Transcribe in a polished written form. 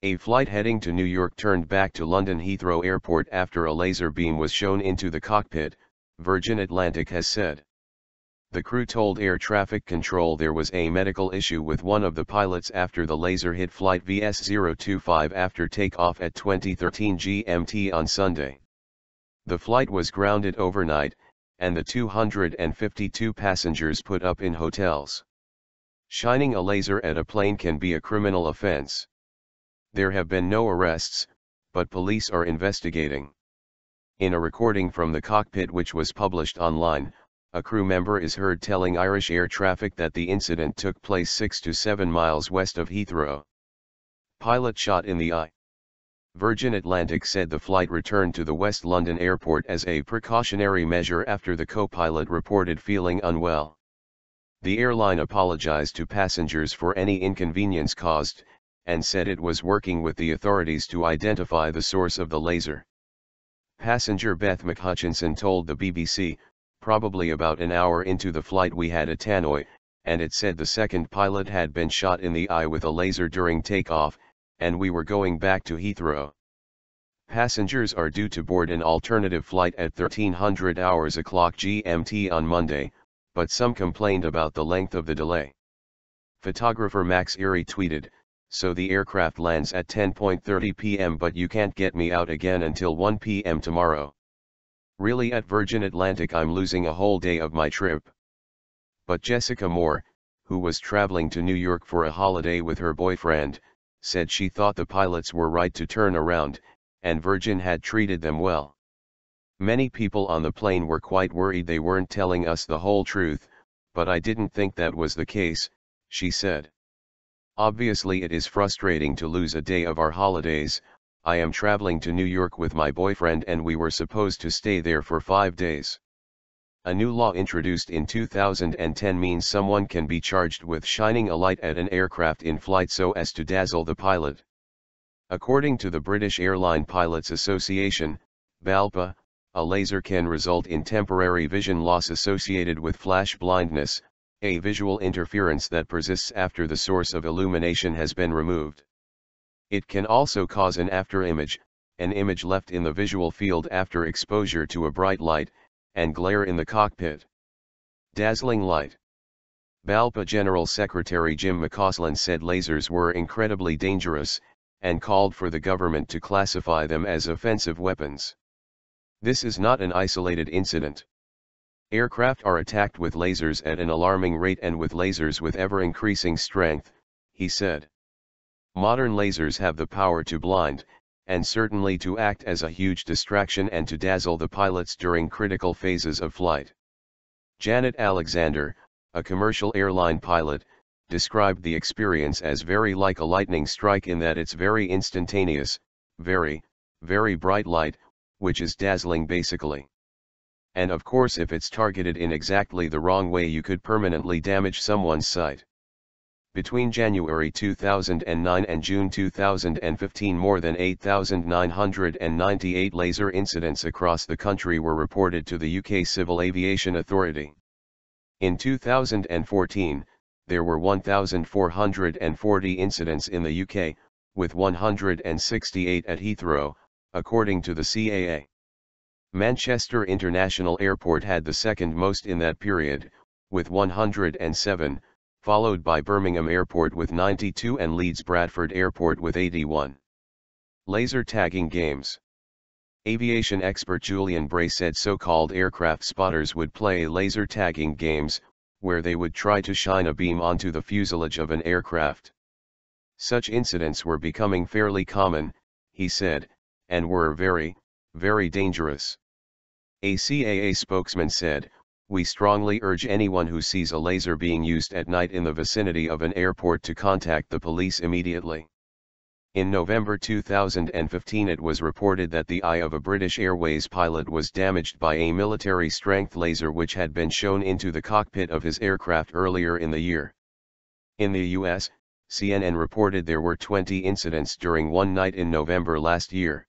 A flight heading to New York turned back to London Heathrow Airport after a laser beam was shown into the cockpit, Virgin Atlantic has said. The crew told air traffic control there was a medical issue with one of the pilots after the laser hit flight VS025 after takeoff at 2013 GMT on Sunday. The flight was grounded overnight, and the 252 passengers put up in hotels. Shining a laser at a plane can be a criminal offense. There have been no arrests, but police are investigating. In a recording from the cockpit which was published online, a crew member is heard telling Irish air traffic that the incident took place 6 to 7 miles west of Heathrow. Pilot shot in the eye. Virgin Atlantic said the flight returned to the West London airport as a precautionary measure after the co-pilot reported feeling unwell. The airline apologized to passengers for any inconvenience caused, and said it was working with the authorities to identify the source of the laser. Passenger Beth McHutchinson told the BBC, "Probably about an hour into the flight we had a tannoy, and it said the second pilot had been shot in the eye with a laser during takeoff, and we were going back to Heathrow." Passengers are due to board an alternative flight at 1300 hours o'clock GMT on Monday, but some complained about the length of the delay. Photographer Max Erie tweeted, "So the aircraft lands at 10:30 p.m. but you can't get me out again until 1 p.m. tomorrow. Really, at Virgin Atlantic I'm losing a whole day of my trip." But Jessica Moore, who was traveling to New York for a holiday with her boyfriend, said she thought the pilots were right to turn around, and Virgin had treated them well. "Many people on the plane were quite worried they weren't telling us the whole truth, but I didn't think that was the case," she said. "Obviously it is frustrating to lose a day of our holidays. I am traveling to New York with my boyfriend and we were supposed to stay there for 5 days. A new law introduced in 2010 means someone can be charged with shining a light at an aircraft in flight so as to dazzle the pilot. According to the British Airline Pilots Association, BALPA, a laser can result in temporary vision loss associated with flash blindness, a visual interference that persists after the source of illumination has been removed. It can also cause an afterimage, an image left in the visual field after exposure to a bright light, and glare in the cockpit. Dazzling light. BALPA General Secretary Jim McCausland said lasers were incredibly dangerous, and called for the government to classify them as offensive weapons. "This is not an isolated incident. Aircraft are attacked with lasers at an alarming rate and with lasers with ever-increasing strength," he said. "Modern lasers have the power to blind, and certainly to act as a huge distraction and to dazzle the pilots during critical phases of flight." Janet Alexander, a commercial airline pilot, described the experience as very like a lightning strike in that it's very instantaneous, very, very bright light, which is dazzling basically. And of course if it's targeted in exactly the wrong way you could permanently damage someone's sight. Between January 2009 and June 2015 more than 8,998 laser incidents across the country were reported to the UK Civil Aviation Authority. In 2014, there were 1,440 incidents in the UK, with 168 at Heathrow, according to the CAA. Manchester International Airport had the second most in that period, with 107, followed by Birmingham Airport with 92 and Leeds Bradford Airport with 81. Laser tagging games. Aviation expert Julian Bray said so-called aircraft spotters would play laser tagging games, where they would try to shine a beam onto the fuselage of an aircraft. Such incidents were becoming fairly common, he said, and were very, very dangerous. A CAA spokesman said, "We strongly urge anyone who sees a laser being used at night in the vicinity of an airport to contact the police immediately." In November 2015 it was reported that the eye of a British Airways pilot was damaged by a military-strength laser which had been shown into the cockpit of his aircraft earlier in the year. In the US, CNN reported there were 20 incidents during one night in November last year.